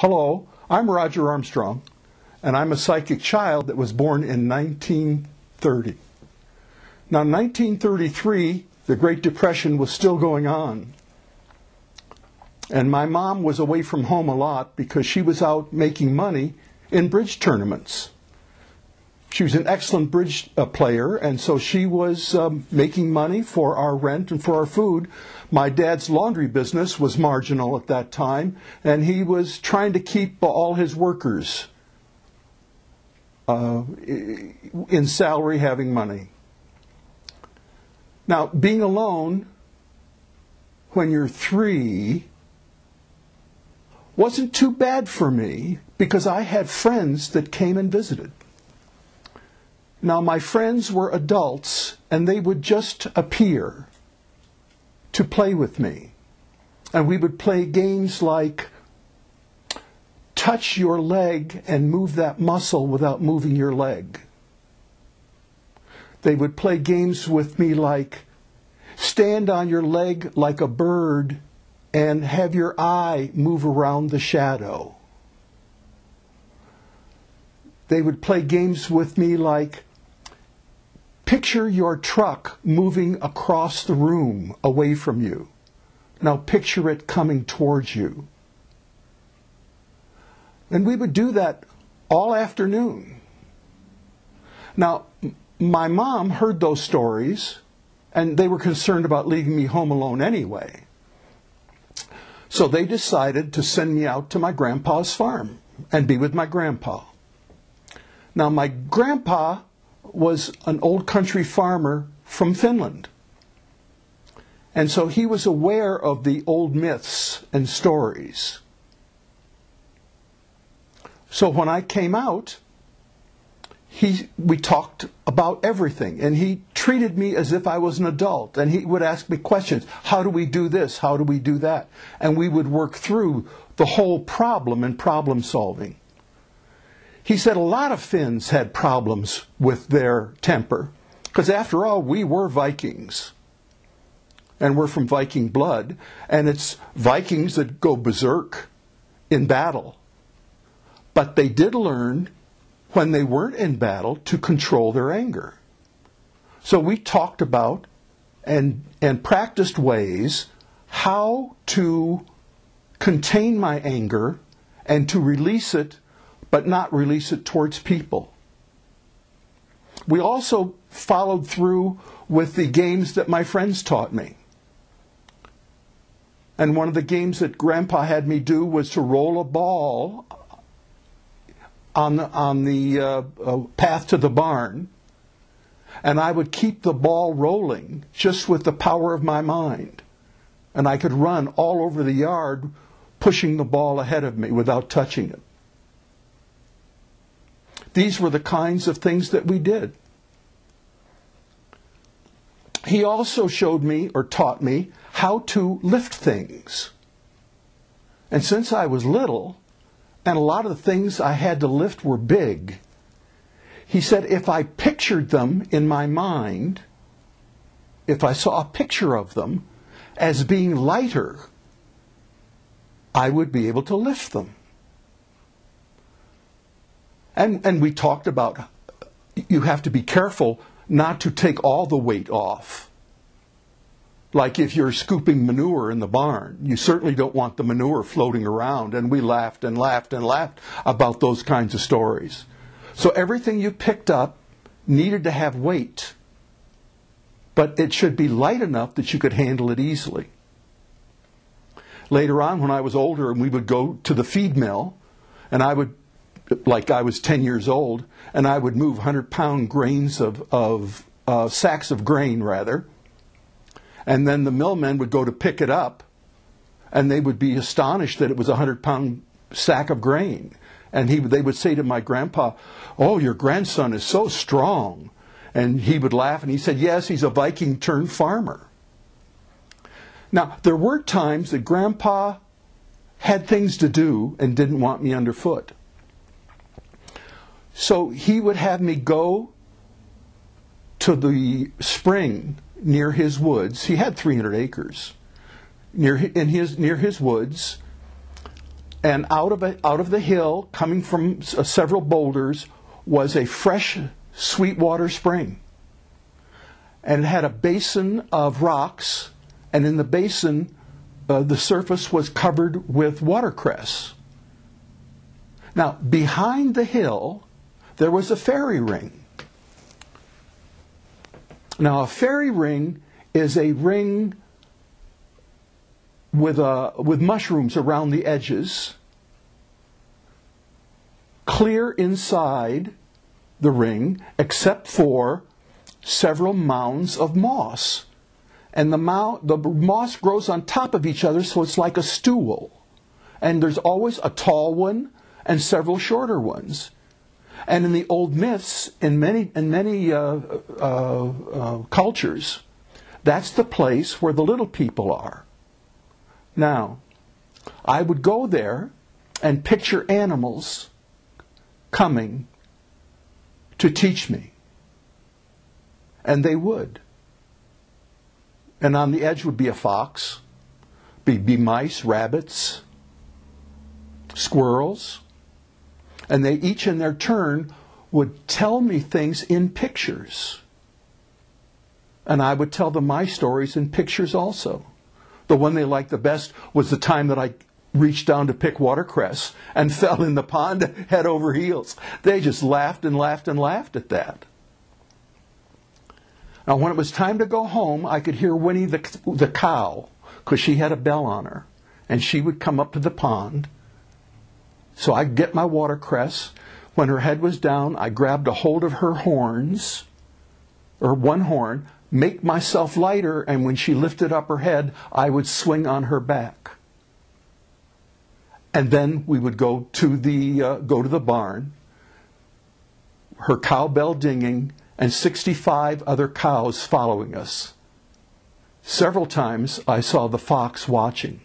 Hello, I'm Roger Armstrong, and I'm a psychic child that was born in 1930. Now, in 1933, the Great Depression was still going on, and my mom was away from home a lot because she was out making money in bridge tournaments. She was an excellent bridge player, and so she was making money for our rent and for our food. My dad's laundry business was marginal at that time, and he was trying to keep all his workers in salary having money. Now, being alone when you're 3 wasn't too bad for me because I had friends that came and visited. Now, my friends were adults, and they would just appear to play with me. And we would play games like touch your leg and move that muscle without moving your leg. They would play games with me like stand on your leg like a bird and have your eye move around the shadow. They would play games with me like picture your truck moving across the room away from you. Now picture it coming towards you. And we would do that all afternoon. Now, my mom heard those stories, and they were concerned about leaving me home alone anyway. So they decided to send me out to my grandpa's farm and be with my grandpa. Now, my grandpa was an old country farmer from Finland. And so he was aware of the old myths and stories. So when I came out, we talked about everything, and he treated me as if I was an adult, and he would ask me questions. How do we do this? How do we do that? And we would work through the whole problem and problem solving. He said a lot of Finns had problems with their temper, because after all, we were Vikings, and we're from Viking blood, and it's Vikings that go berserk in battle. But they did learn, when they weren't in battle, to control their anger. So we talked about and practiced ways how to contain my anger and to release it, but not release it towards people. We also followed through with the games that my friends taught me. And one of the games that Grandpa had me do was to roll a ball on the path to the barn, and I would keep the ball rolling just with the power of my mind. And I could run all over the yard pushing the ball ahead of me without touching it. These were the kinds of things that we did. He also showed me, or taught me, how to lift things. And since I was little, and a lot of the things I had to lift were big, he said if I pictured them in my mind, if I saw a picture of them as being lighter, I would be able to lift them. And we talked about you have to be careful not to take all the weight off. Like if you're scooping manure in the barn, you certainly don't want the manure floating around. And we laughed and laughed and laughed about those kinds of stories. So everything you picked up needed to have weight, but it should be light enough that you could handle it easily. Later on, when I was older, and we would go to the feed mill, and I would, like I was 10 years old, and I would move 100-pound grains of sacks of grain, rather. And then the millmen would go to pick it up, and they would be astonished that it was a 100-pound sack of grain. And they would say to my grandpa, "Oh, your grandson is so strong." And he would laugh, and he said, "Yes, he's a Viking turned farmer." Now, there were times that Grandpa had things to do and didn't want me underfoot. So he would have me go to the spring near his woods. He had 300 acres. Near his woods, And out of the hill, coming from several boulders, was a fresh, sweet water spring. And it had a basin of rocks, and in the basin, the surface was covered with watercress. Now, behind the hill, there was a fairy ring. Now, a fairy ring is a ring with mushrooms around the edges, clear inside the ring, except for several mounds of moss. And the moss grows on top of each other, so it's like a stool. And there's always a tall one and several shorter ones. And in the old myths, in many cultures, that's the place where the little people are. Now, I would go there and picture animals coming to teach me. And they would. And on the edge would be a fox, be mice, rabbits, squirrels. And they each in their turn would tell me things in pictures. And I would tell them my stories in pictures also. The one they liked the best was the time that I reached down to pick watercress and fell in the pond head over heels. They just laughed and laughed and laughed at that. Now, when it was time to go home, I could hear Winnie the cow, because she had a bell on her. And she would come up to the pond. So I'd get my watercress. When her head was down, I grabbed a hold of her horns, or one horn, make myself lighter, and when she lifted up her head, I would swing on her back. And then we would go to the barn, her cowbell dinging, and 65 other cows following us. Several times I saw the fox watching.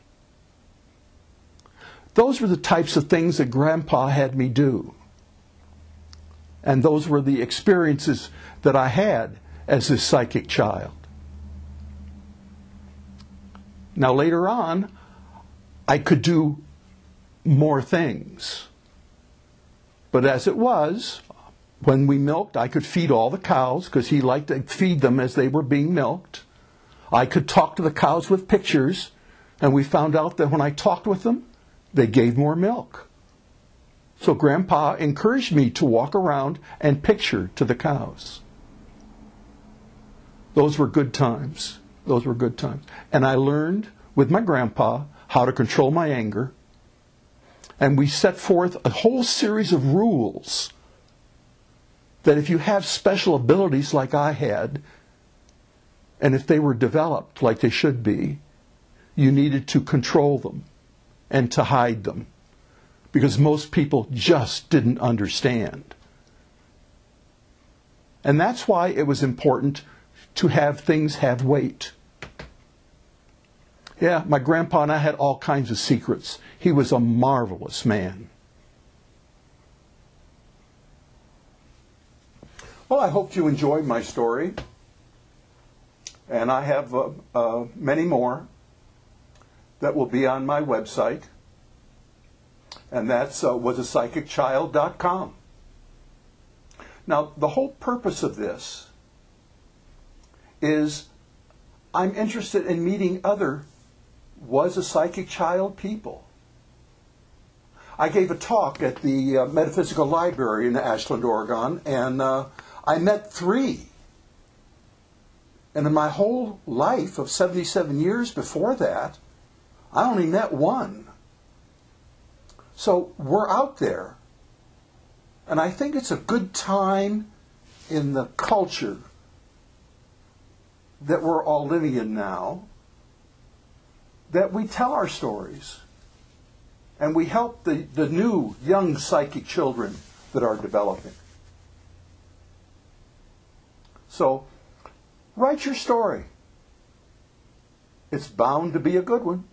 Those were the types of things that Grandpa had me do. And those were the experiences that I had as this psychic child. Now later on, I could do more things. But as it was, when we milked, I could feed all the cows, because he liked to feed them as they were being milked. I could talk to the cows with pictures, and we found out that when I talked with them, they gave more milk. So Grandpa encouraged me to walk around and picture to the cows. Those were good times. Those were good times. And I learned with my grandpa how to control my anger. And we set forth a whole series of rules that if you have special abilities like I had, and if they were developed like they should be, you needed to control them and to hide them, because most people just didn't understand. And that's why it was important to have things have weight. Yeah, my grandpa and I had all kinds of secrets. He was a marvelous man. Well, I hope you enjoyed my story. And I have many more that will be on my website. And that's wasapsychicchild.com. Now, the whole purpose of this is I'm interested in meeting other Was a Psychic Child people. I gave a talk at the Metaphysical Library in Ashland, Oregon, and I met 3. And in my whole life of 77 years before that, I only met 1. So we're out there. And I think it's a good time in the culture that we're all living in now that we tell our stories. And we help the new, young psychic children that are developing. So, write your story. It's bound to be a good one.